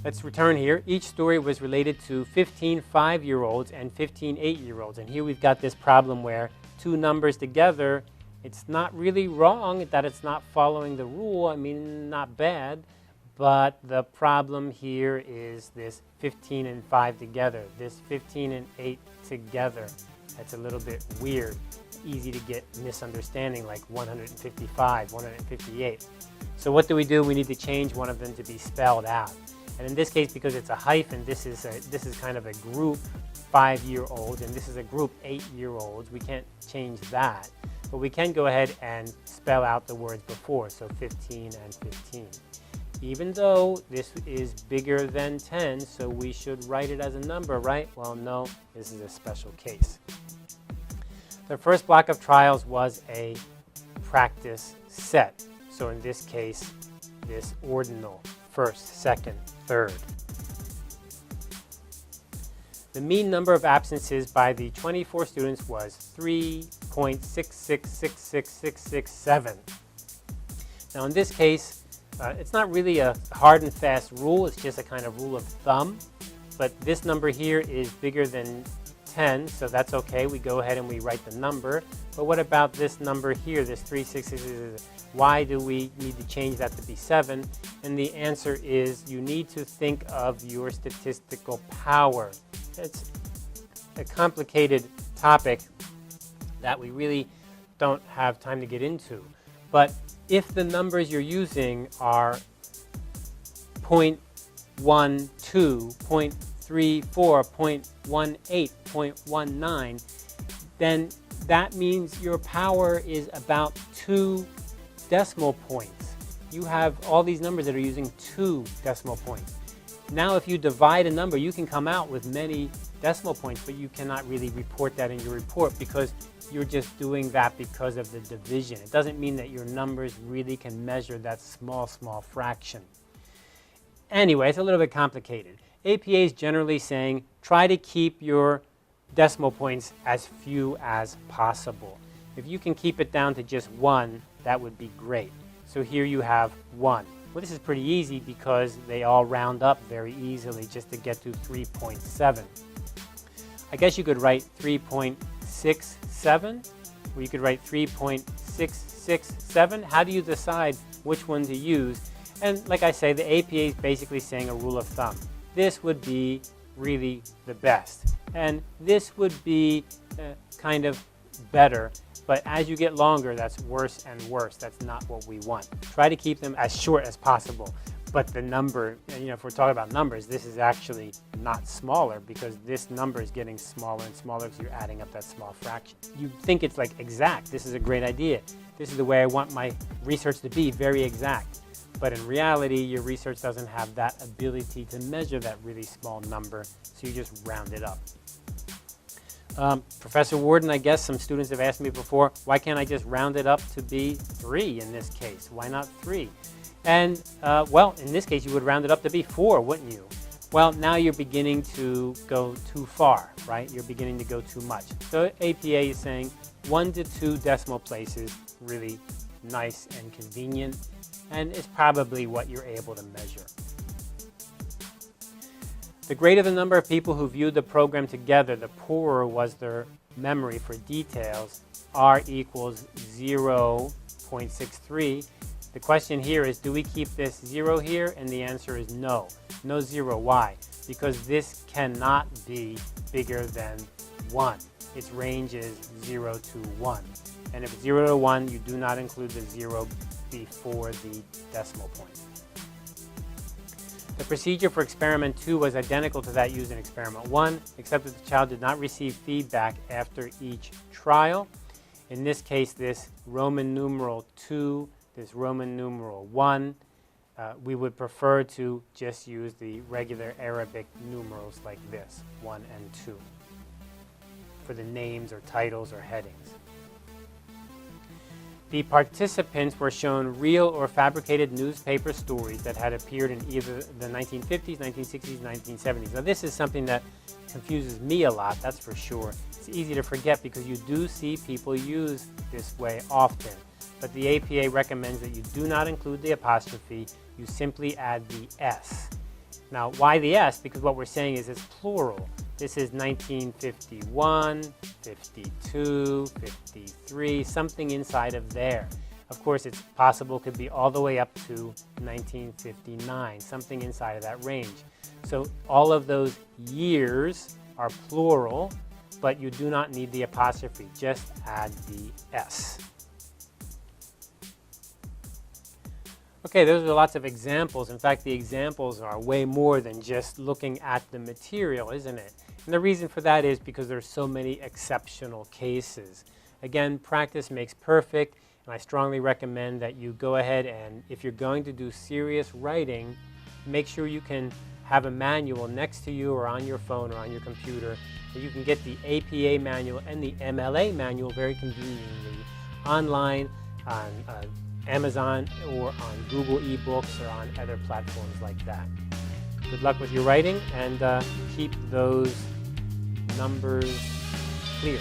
let's return here. Each story was related to 15 5-year-olds and 15 8-year-olds. And here we've got this problem where two numbers together, it's not really wrong that it's not following the rule. I mean, not bad. But the problem here is this 15 and 5 together, this 15 and 8 together. That's a little bit weird, easy to get misunderstanding, like 155, 158. So what do? We need to change one of them to be spelled out. And in this case, because it's a hyphen, this is kind of a group 5-year-olds, and this is a group 8-year-olds. We can't change that. But we can go ahead and spell out the words before, so 15 and 15. Even though this is bigger than 10, so we should write it as a number, right? Well, no, this is a special case. The first block of trials was a practice set. So in this case, this ordinal, first, second, third. The mean number of absences by the 24 students was 3.66666667. Now in this case, it's not really a hard and fast rule, it's just a kind of rule of thumb. But this number here is bigger than 10, so that's okay. We go ahead and we write the number. But what about this number here, this 366? Why do we need to change that to be 7? And the answer is you need to think of your statistical power. It's a complicated topic that we really don't have time to get into. But if the numbers you're using are 0.12, 0.34, 0.18, 0.19, then that means your power is about 2 decimal points. You have all these numbers that are using 2 decimal points. Now if you divide a number, you can come out with many decimal points, but you cannot really report that in your report because you're just doing that because of the division. It doesn't mean that your numbers really can measure that small fraction. Anyway, it's a little bit complicated. APA is generally saying try to keep your decimal points as few as possible. If you can keep it down to just 1, that would be great. So here you have 1. Well, this is pretty easy because they all round up very easily just to get to 3.7. I guess you could write 3.67, or you could write 3.667. How do you decide which one to use? And like I say, the APA is basically saying a rule of thumb. This would be really the best. And this would be kind of better. But as you get longer, that's worse and worse. That's not what we want. Try to keep them as short as possible. But the number, if we're talking about numbers, this is actually not smaller because this number is getting smaller and smaller because you're adding up that small fraction. You think it's like exact. This is a great idea. This is the way I want my research to be, very exact. But in reality, your research doesn't have that ability to measure that really small number, so you just round it up. Professor Warden, I guess some students have asked me before, why can't I just round it up to be 3 in this case? Why not 3? And, well, in this case, you would round it up to be 4, wouldn't you? Well, now you're beginning to go too far, right? You're beginning to go too much. So APA is saying 1 to 2 decimal places, really nice and convenient, and it's probably what you're able to measure. The greater the number of people who viewed the program together, the poorer was their memory for details. R equals 0.63. The question here is, do we keep this 0 here? And the answer is no. No 0. Why? Because this cannot be bigger than 1. Its range is 0 to 1. And if it's 0 to 1, you do not include the 0 before the decimal point. The procedure for experiment 2 was identical to that used in experiment 1, except that the child did not receive feedback after each trial. In this case, this Roman numeral 2, this Roman numeral 1, we would prefer to just use the regular Arabic numerals like this, 1 and 2, for the names or titles or headings. The participants were shown real or fabricated newspaper stories that had appeared in either the 1950s, 1960s, 1970s. Now this is something that confuses me a lot, that's for sure. It's easy to forget because you do see people use this way often. But the APA recommends that you do not include the apostrophe, you simply add the S. Now, why the S? Because what we're saying is it's plural. This is 1951, 52, 53, something inside of there. Of course, it's possible it could be all the way up to 1959, something inside of that range. So all of those years are plural, but you do not need the apostrophe. Just add the S. Okay, those are lots of examples. In fact, the examples are way more than just looking at the material, isn't it? And the reason for that is because there's so many exceptional cases. Again, practice makes perfect, and I strongly recommend that you go ahead and, if you're going to do serious writing, make sure you can have a manual next to you or on your phone or on your computer, that you can get the APA manual and the MLA manual very conveniently online on Amazon or on Google eBooks or on other platforms like that. Good luck with your writing, and keep those numbers clear.